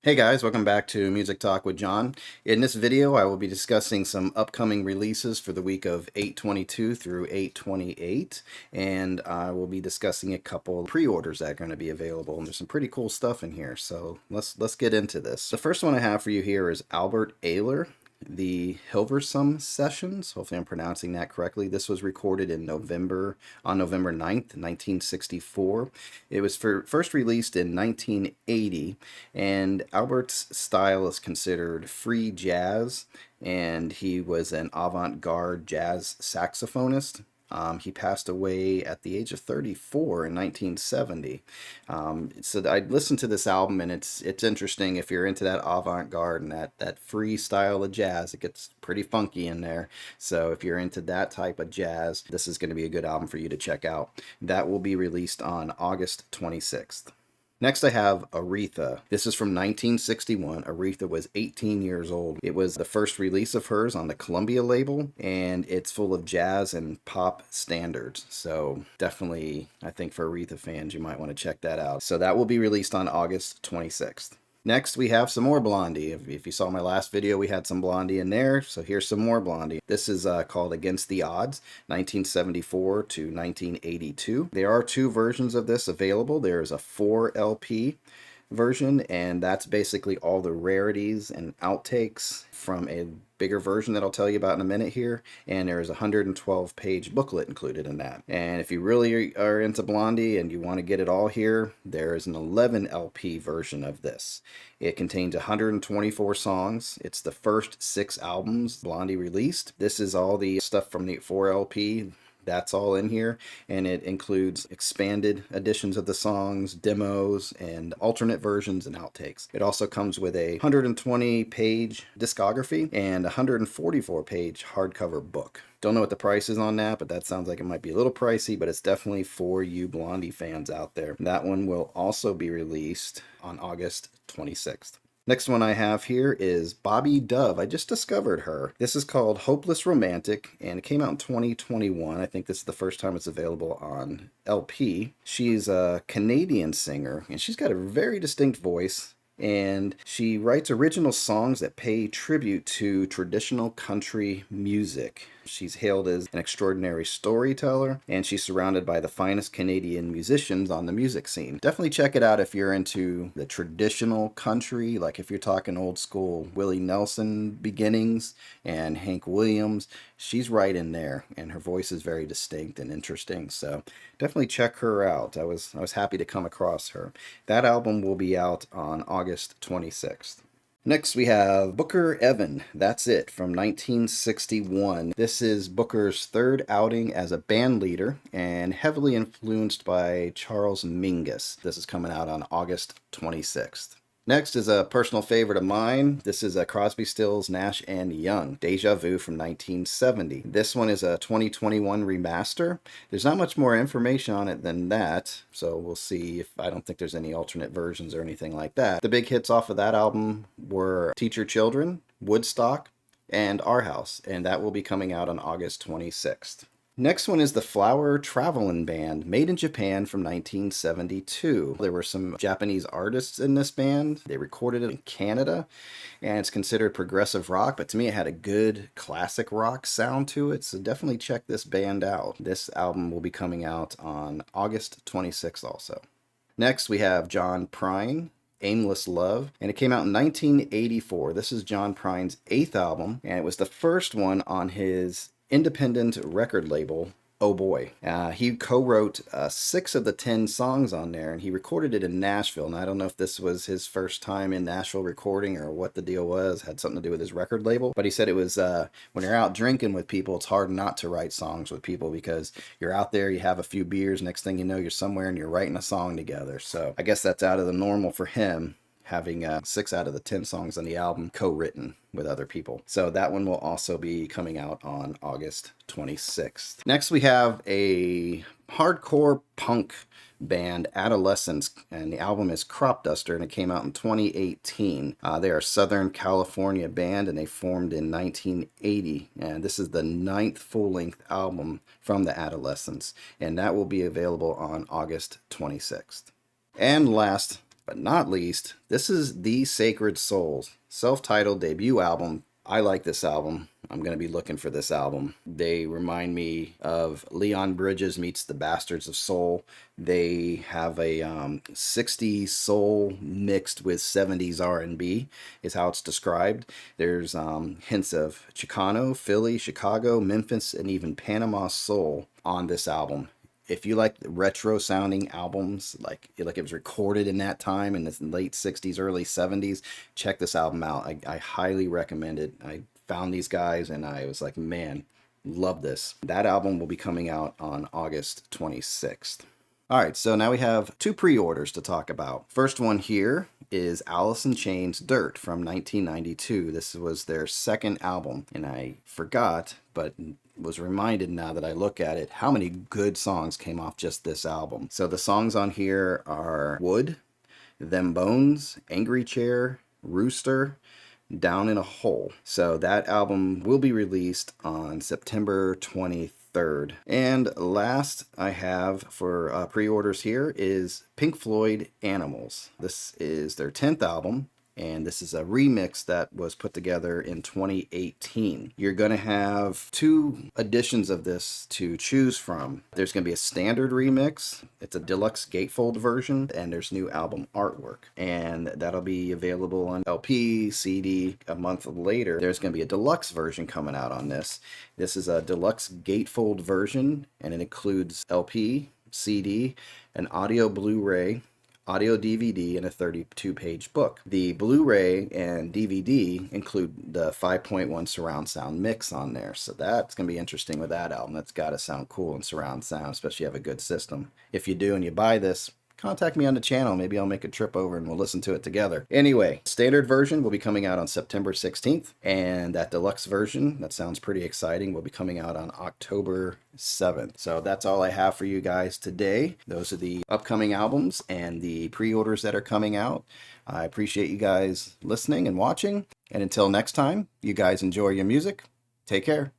Hey guys, welcome back to Music Talk with John. In this video, I will be discussing some upcoming releases for the week of 8/22 through 8/28, and I will be discussing a couple pre-orders that are going to be available. And there's some pretty cool stuff in here, so let's get into this. The first one I have for you here is Albert Ayler, the Hilversum Sessions. Hopefully I'm pronouncing that correctly. This was recorded in on November 9th, 1964. It was first released in 1980, and Albert's style is considered free jazz, and he was an avant-garde jazz saxophonist. He passed away at the age of 34 in 1970. So I listened to this album, and it's interesting if you're into that avant-garde and that free style of jazz. It gets pretty funky in there. So if you're into that type of jazz, this is going to be a good album for you to check out. That will be released on August 26th. Next, I have Aretha. This is from 1961. Aretha was 18 years old. It was the first release of hers on the Columbia label, and it's full of jazz and pop standards. So definitely, I think for Aretha fans, you might want to check that out. So that will be released on August 26th. Next, we have some more Blondie. If you saw my last video, we had some Blondie in there. So here's some more Blondie. This is called Against the Odds, 1974 to 1982. There are two versions of this available. There is a 4 LP version, and that's basically all the rarities and outtakes from a bigger version that I'll tell you about in a minute here, and there is a 112-page booklet included in that. And if you really are into Blondie and you want to get it all here, there is an 11 LP version of this. It contains 124 songs. It's the first 6 albums Blondie released. This is all the stuff from the 4 LP. That's all in here, and it includes expanded editions of the songs, demos, and alternate versions and outtakes. It also comes with a 120-page discography and a 144-page hardcover book. Don't know what the price is on that, but that sounds like it might be a little pricey, but it's definitely for you Blondie fans out there. That one will also be released on August 26th. Next one I have here is Bobby Dove. I just discovered her. This is called Hopeless Romantic, and it came out in 2021. I think this is the first time it's available on LP. She's a Canadian singer, and she's got a very distinct voice, and she writes original songs that pay tribute to traditional country music. She's hailed as an extraordinary storyteller, and she's surrounded by the finest Canadian musicians on the music scene. Definitely check it out if you're into the traditional country, like if you're talking old school Willie Nelson beginnings and Hank Williams. She's right in there, and her voice is very distinct and interesting, so definitely check her out. I was happy to come across her. That album will be out on August 26th. Next, we have Booker Evan. That's It from 1961. This is Booker's third outing as a band leader and heavily influenced by Charles Mingus. This is coming out on August 26th. Next is a personal favorite of mine. This is a Crosby, Stills, Nash and Young, Deja Vu from 1970. This one is a 2021 remaster. There's not much more information on it than that, so we'll see. If I don't think there's any alternate versions or anything like that. The big hits off of that album were Teach Your Children, Woodstock, and Our House, and that will be coming out on August 26th. Next one is the Flower Travelin Band, made in Japan from 1972. There were some Japanese artists in this band. They recorded it in Canada, and it's considered progressive rock, but to me it had a good classic rock sound to it, so definitely check this band out. This album will be coming out on August 26th also. Next we have John Prine, Aimless Love, and it came out in 1984. This is John Prine's 8th album, and it was the first one on his independent record label, Oh Boy. He co-wrote 6 of the 10 songs on there, and he recorded it in Nashville. And I don't know if this was his first time in Nashville recording or what the deal was. Had something to do with his record label. But he said it was when you're out drinking with people, it's hard not to write songs with people because you're out there, you have a few beers, next thing you know, you're somewhere and you're writing a song together. So I guess that's out of the normal for him, having 6 out of the 10 songs on the album co-written with other people. So that one will also be coming out on August 26th. Next we have a hardcore punk band, Adolescents, and the album is Crop Duster, and it came out in 2018. They are a Southern California band, and they formed in 1980, and this is the 9th full-length album from the Adolescents, and that will be available on August 26th. And last, but not least, this is The Sacred Souls, self-titled debut album. I like this album. I'm going to be looking for this album. They remind me of Leon Bridges meets the Bastards of Soul. They have a 60s soul mixed with 70s R&B is how it's described. There's hints of Chicano, Philly, Chicago, Memphis, and even Panama soul on this album. If you like retro sounding albums, like it was recorded in that time in the late 60s, early 70s, check this album out. I highly recommend it. I found these guys and I was like, man, love this. That album will be coming out on August 26th. All right, so now we have two pre-orders to talk about. First one here is Allison Chains' Dirt from 1992. This was their second album, and I forgot, but was reminded now that I look at it, how many good songs came off just this album. So the songs on here are Wood, Them Bones, Angry Chair, Rooster, Down in a Hole. So that album will be released on September 23rd. And last I have for pre-orders here is Pink Floyd Animals. This is their 10th album, and this is a remix that was put together in 2018. You're going to have two editions of this to choose from. There's going to be a standard remix. It's a deluxe gatefold version, and there's new album artwork. And that'll be available on LP, CD. A month later, there's going to be a deluxe version coming out on this. This is a deluxe gatefold version, and it includes LP, CD, an audio Blu-ray, audio DVD, and a 32-page book. The Blu-ray and DVD include the 5.1 surround sound mix on there, so that's going to be interesting with that album. That's got to sound cool in surround sound, especially if you have a good system. If you do and you buy this, contact me on the channel. Maybe I'll make a trip over and we'll listen to it together. Anyway, standard version will be coming out on September 16th, and that deluxe version, that sounds pretty exciting, will be coming out on October 7th. So that's all I have for you guys today. Those are the upcoming albums and the pre-orders that are coming out. I appreciate you guys listening and watching, and until next time, you guys enjoy your music. Take care.